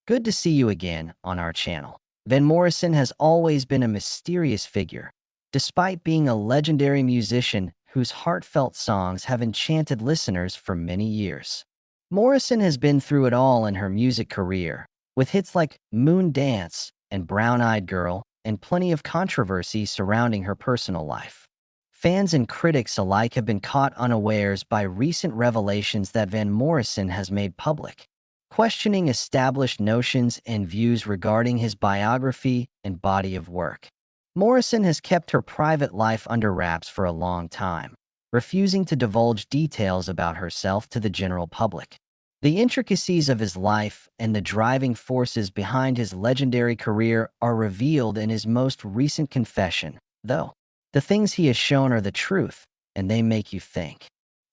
Good to see you again on our channel. Van Morrison has always been a mysterious figure, despite being a legendary musician whose heartfelt songs have enchanted listeners for many years. Morrison has been through it all in her music career, with hits like Moon Dance and Brown Eyed Girl, and plenty of controversy surrounding her personal life. Fans and critics alike have been caught unawares by recent revelations that Van Morrison has made public, questioning established notions and views regarding his biography and body of work. Morrison has kept her private life under wraps for a long time, refusing to divulge details about herself to the general public. The intricacies of his life and the driving forces behind his legendary career are revealed in his most recent confession, though. The things he has shown are the truth, and they make you think.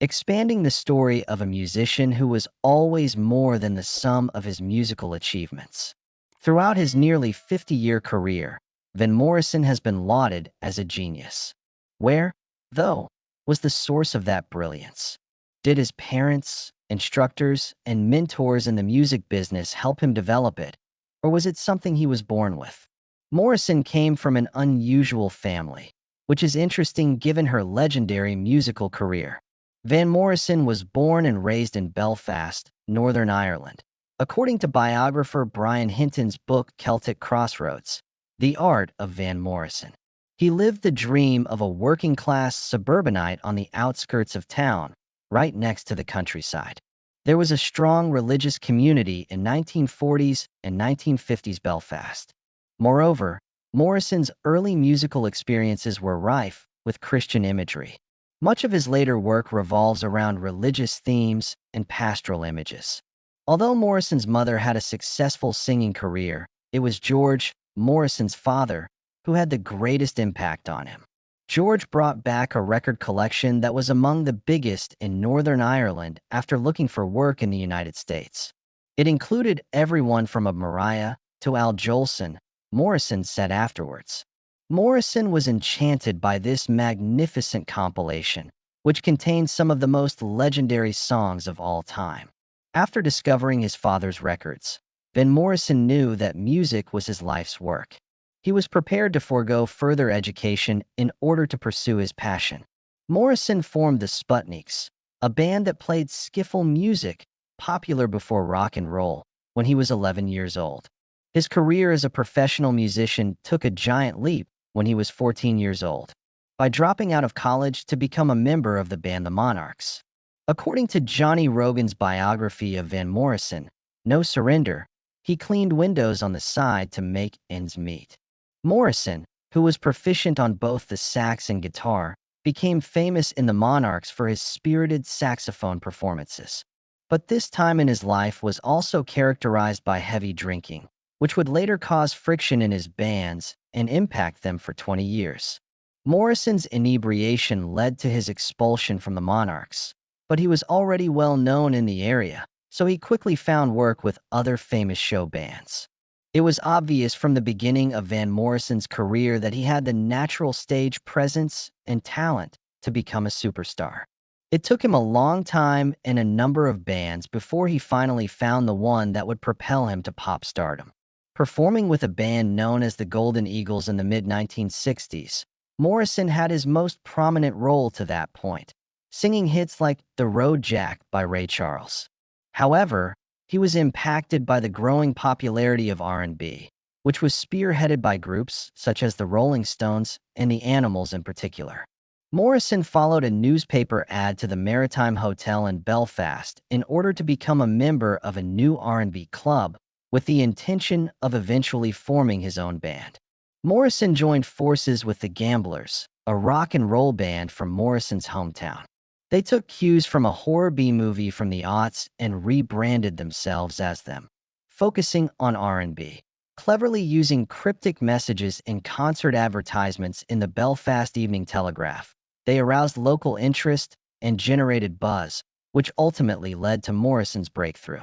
Expanding the story of a musician who was always more than the sum of his musical achievements. Throughout his nearly 50-year career, Van Morrison has been lauded as a genius. Where, though, was the source of that brilliance? Did his parents, instructors, and mentors in the music business help him develop it, or was it something he was born with? Morrison came from an unusual family, which is interesting given her legendary musical career. Van Morrison was born and raised in Belfast, Northern Ireland. According to biographer Brian Hinton's book Celtic Crossroads, The Art of Van Morrison, he lived the dream of a working-class suburbanite on the outskirts of town, right next to the countryside. There was a strong religious community in 1940s and 1950s Belfast. Moreover, Morrison's early musical experiences were rife with Christian imagery. Much of his later work revolves around religious themes and pastoral images. Although Morrison's mother had a successful singing career, it was George, Morrison's father, who had the greatest impact on him. George brought back a record collection that was among the biggest in Northern Ireland after looking for work in the United States. It included everyone from a Mariah to Al Jolson, Morrison said afterwards. Morrison was enchanted by this magnificent compilation, which contained some of the most legendary songs of all time. After discovering his father's records, Van Morrison knew that music was his life's work. He was prepared to forego further education in order to pursue his passion. Morrison formed the Sputniks, a band that played skiffle music, popular before rock and roll, when he was 11 years old. His career as a professional musician took a giant leap when he was 14 years old, by dropping out of college to become a member of the band The Monarchs. According to Johnny Rogan's biography of Van Morrison, No Surrender, he cleaned windows on the side to make ends meet. Morrison, who was proficient on both the sax and guitar, became famous in The Monarchs for his spirited saxophone performances. But this time in his life was also characterized by heavy drinking, which would later cause friction in his bands and impact them for 20 years. Morrison's inebriation led to his expulsion from the Monarchs, but he was already well known in the area, so he quickly found work with other famous show bands. It was obvious from the beginning of Van Morrison's career that he had the natural stage presence and talent to become a superstar. It took him a long time and a number of bands before he finally found the one that would propel him to pop stardom. Performing with a band known as the Golden Eagles in the mid-1960s, Morrison had his most prominent role to that point, singing hits like The Road Jack by Ray Charles. However, he was impacted by the growing popularity of R&B, which was spearheaded by groups such as the Rolling Stones and the Animals in particular. Morrison followed a newspaper ad to the Maritime Hotel in Belfast in order to become a member of a new R&B club, with the intention of eventually forming his own band. Morrison joined forces with the Gamblers, a rock and roll band from Morrison's hometown. They took cues from a horror B-movie from the aughts and rebranded themselves as them, focusing on R&B. Cleverly using cryptic messages in concert advertisements in the Belfast Evening Telegraph, they aroused local interest and generated buzz, which ultimately led to Morrison's breakthrough.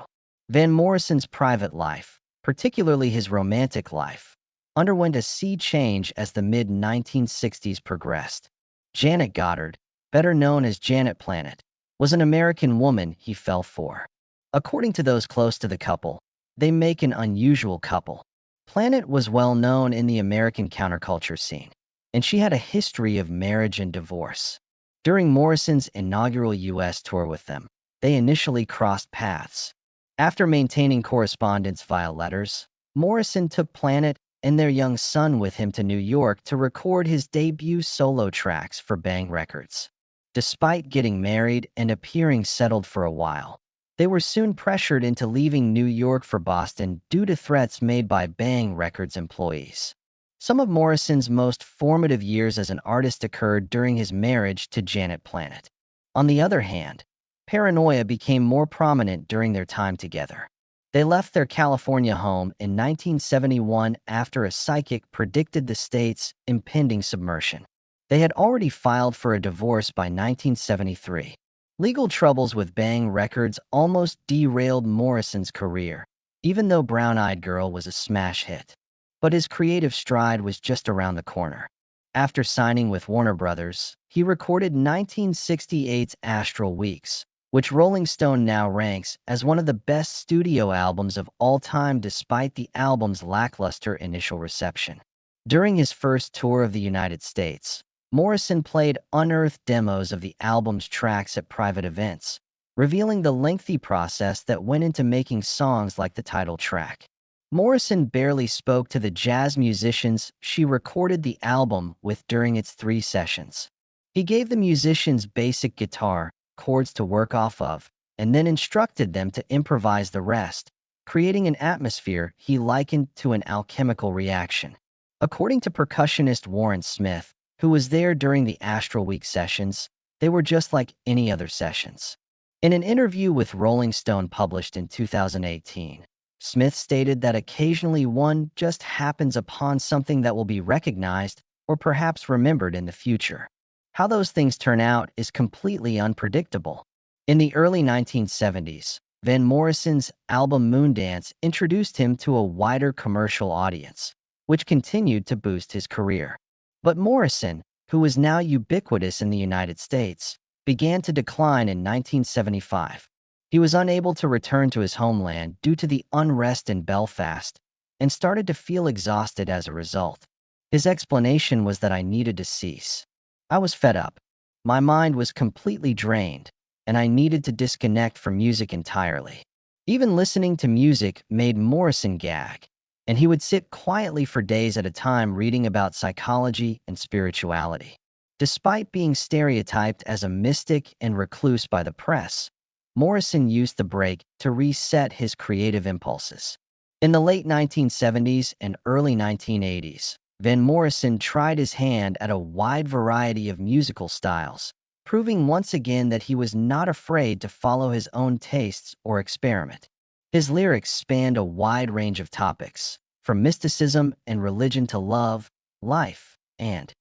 Van Morrison's private life, particularly his romantic life, underwent a sea change as the mid-1960s progressed. Janet Goddard, better known as Janet Planet, was an American woman he fell for. According to those close to the couple, they make an unusual couple. Planet was well known in the American counterculture scene, and she had a history of marriage and divorce. During Morrison's inaugural U.S. tour with them, they initially crossed paths. After maintaining correspondence via letters, Morrison took Planet and their young son with him to New York to record his debut solo tracks for Bang Records. Despite getting married and appearing settled for a while, they were soon pressured into leaving New York for Boston due to threats made by Bang Records employees. Some of Morrison's most formative years as an artist occurred during his marriage to Janet Planet. On the other hand, paranoia became more prominent during their time together. They left their California home in 1971 after a psychic predicted the state's impending submersion. They had already filed for a divorce by 1973. Legal troubles with Bang Records almost derailed Morrison's career, even though Brown Eyed Girl was a smash hit. But his creative stride was just around the corner. After signing with Warner Brothers, he recorded 1968's Astral Weeks, which Rolling Stone now ranks as one of the best studio albums of all time despite the album's lackluster initial reception. During his first tour of the United States, Morrison played unearthed demos of the album's tracks at private events, revealing the lengthy process that went into making songs like the title track. Morrison barely spoke to the jazz musicians she recorded the album with during its 3 sessions. He gave the musicians basic guitar chords to work off of, and then instructed them to improvise the rest, creating an atmosphere he likened to an alchemical reaction. According to percussionist Warren Smith, who was there during the Astral Week sessions, they were just like any other sessions. In an interview with Rolling Stone published in 2018, Smith stated that occasionally one just happens upon something that will be recognized or perhaps remembered in the future. How those things turn out is completely unpredictable. In the early 1970s, Van Morrison's album Moondance introduced him to a wider commercial audience, which continued to boost his career. But Morrison, who was now ubiquitous in the United States, began to decline in 1975. He was unable to return to his homeland due to the unrest in Belfast and started to feel exhausted as a result. His explanation was that I needed to cease. I was fed up. My mind was completely drained, and I needed to disconnect from music entirely. Even listening to music made Morrison gag, and he would sit quietly for days at a time reading about psychology and spirituality. Despite being stereotyped as a mystic and recluse by the press, Morrison used the break to reset his creative impulses. In the late 1970s and early 1980s, Van Morrison tried his hand at a wide variety of musical styles, proving once again that he was not afraid to follow his own tastes or experiment. His lyrics spanned a wide range of topics, from mysticism and religion to love, life, and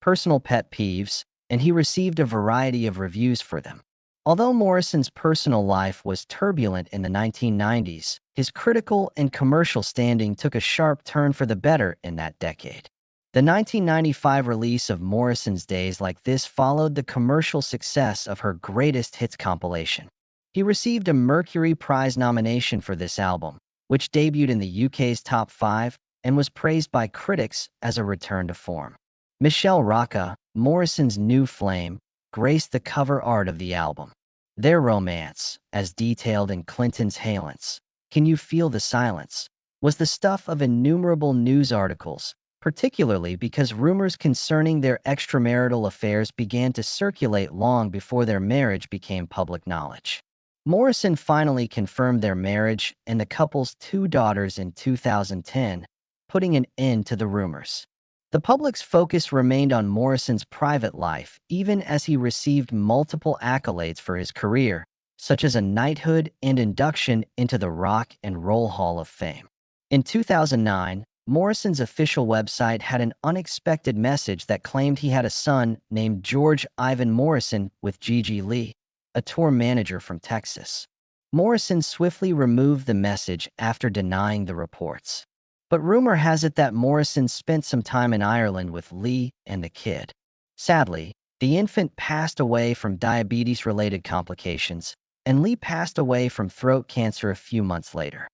personal pet peeves, and he received a variety of reviews for them. Although Morrison's personal life was turbulent in the 1990s, his critical and commercial standing took a sharp turn for the better in that decade. The 1995 release of Morrison's Days Like This followed the commercial success of her greatest hits compilation. He received a Mercury Prize nomination for this album, which debuted in the UK's top 5 and was praised by critics as a return to form. Michelle Rocca, Morrison's new flame, graced the cover art of the album. Their romance, as detailed in Clinton's Halance, Can You Feel the Silence, was the stuff of innumerable news articles, particularly because rumors concerning their extramarital affairs began to circulate long before their marriage became public knowledge. Morrison finally confirmed their marriage and the couple's 2 daughters in 2010, putting an end to the rumors. The public's focus remained on Morrison's private life, even as he received multiple accolades for his career, such as a knighthood and induction into the Rock and Roll Hall of Fame. In 2009, Morrison's official website had an unexpected message that claimed he had a son named George Ivan Morrison with Gigi Lee, a tour manager from Texas. Morrison swiftly removed the message after denying the reports. But rumor has it that Morrison spent some time in Ireland with Lee and the kid. Sadly, the infant passed away from diabetes-related complications, and Lee passed away from throat cancer a few months later.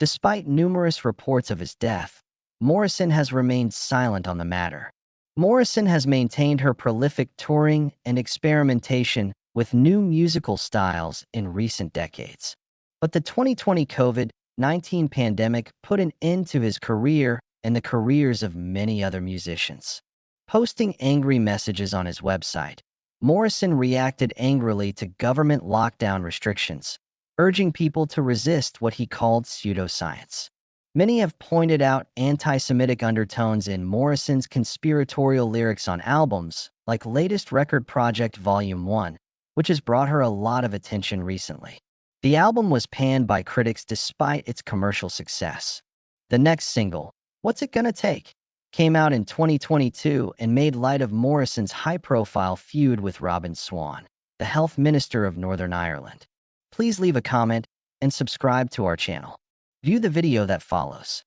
Despite numerous reports of his death, Morrison has remained silent on the matter. Morrison has maintained her prolific touring and experimentation with new musical styles in recent decades. But the 2020 COVID-19 pandemic put an end to his career and the careers of many other musicians. Posting angry messages on his website, Morrison reacted angrily to government lockdown restrictions, urging people to resist what he called pseudoscience. Many have pointed out anti-Semitic undertones in Morrison's conspiratorial lyrics on albums, like latest record project Volume 1, which has brought her a lot of attention recently. The album was panned by critics despite its commercial success. The next single, What's It Gonna Take?, came out in 2022 and made light of Morrison's high-profile feud with Robin Swan, the Health Minister of Northern Ireland. Please leave a comment and subscribe to our channel. View the video that follows.